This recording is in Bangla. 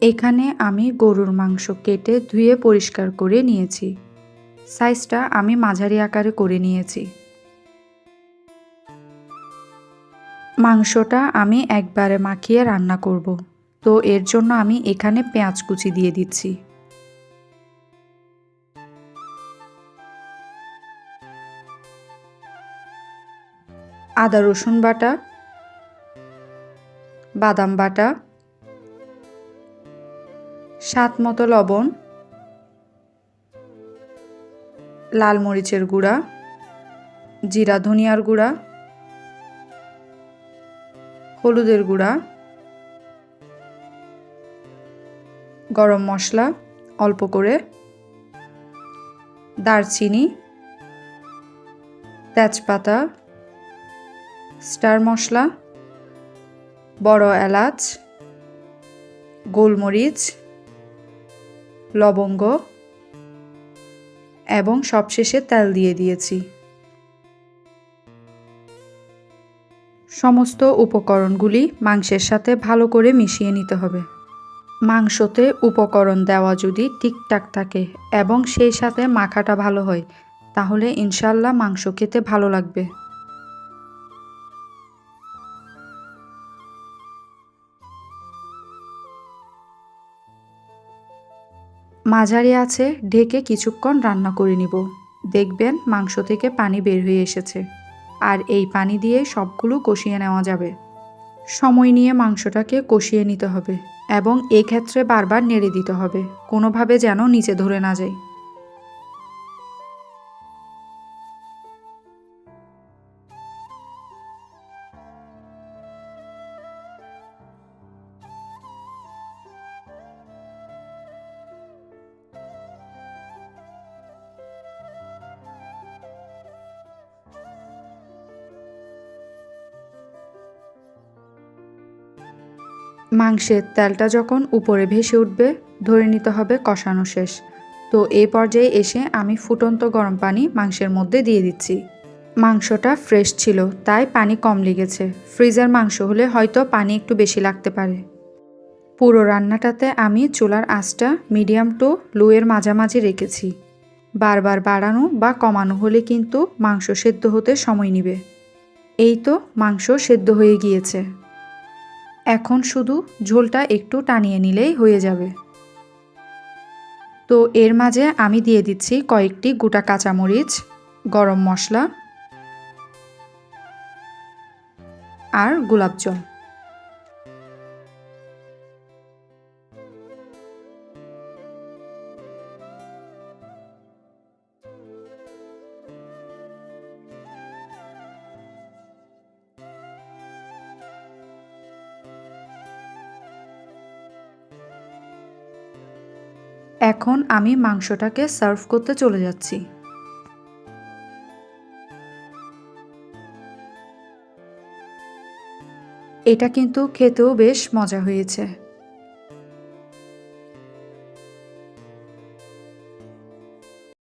এখানে আমি গরুর মাংস কেটে ধুয়ে পরিষ্কার করে নিয়েছি। সাইজটা আমি মাঝারি আকারে করে নিয়েছি। মাংসটা আমি একবারে মাখিয়ে রান্না করব, তো এর জন্য আমি এখানে পেঁয়াজ কুচি দিয়ে দিচ্ছি। আদা রসুন বাটা, বাদাম বাটা, স্বাদ মতো লবণ, লাল মরিচের গুঁড়া, জিরা ধনিয়ার গুঁড়া, হলুদের গুঁড়া, গরম মশলা অল্প করে, দারচিনি, তেজপাতা, স্টার মশলা, বড় এলাচ, গোলমরিচ, লবঙ্গ এবং সবশেষে তেল দিয়ে দিয়েছি। সমস্ত উপকরণগুলি মাংসের সাথে ভালো করে মিশিয়ে নিতে হবে। মাংসতে উপকরণ দেওয়া যদি ঠিকঠাক থাকে এবং সেই সাথে মাখাটা ভালো হয়, তাহলে ইনশাল্লাহ মাংস খেতে ভালো লাগবে। মাঝারি আছে ঢেকে কিছুক্ষণ রান্না করে নিব। দেখবেন মাংস থেকে পানি বের হয়ে এসেছে, আর এই পানি দিয়ে সবগুলো কষিয়ে নেওয়া যাবে। সময় নিয়ে মাংসটাকে কষিয়ে নিতে হবে এবং এক্ষেত্রে বারবার নেড়ে দিতে হবে, কোনোভাবে যেন নিচে ধরে না যায়। মাংসের তেলটা যখন উপরে ভেসে উঠবে, ধরে নিতে হবে কষানো শেষ। তো এই পর্যায়ে এসে আমি ফুটন্ত গরম পানি মাংসের মধ্যে দিয়ে দিচ্ছি। মাংসটা ফ্রেশ ছিল, তাই পানি কম লেগেছে। ফ্রিজের মাংস হলে হয়তো পানি একটু বেশি লাগতে পারে। পুরো রান্নাটাতে আমি চুলার আঁচটা মিডিয়াম টু লো এর মাঝামাঝি রেখেছি। বারবার বাড়ানো বা কমানো হলে কিন্তু মাংস সেদ্ধ হতে সময় নেবে। এই তো মাংস সেদ্ধ হয়ে গিয়েছে। এখন শুধু ঝোলটা একটু টানিয়ে নিলেই হয়ে যাবে। তো এর মাঝে আমি দিয়ে দিচ্ছি কয়েকটি গোটা কাঁচামরিচ, গরম মশলা আর গোলাপ জল। এখন আমি মাংসটাকে সার্ভ করতে চলে যাচ্ছি। এটা কিন্তু খেতেও বেশ মজা হয়েছে।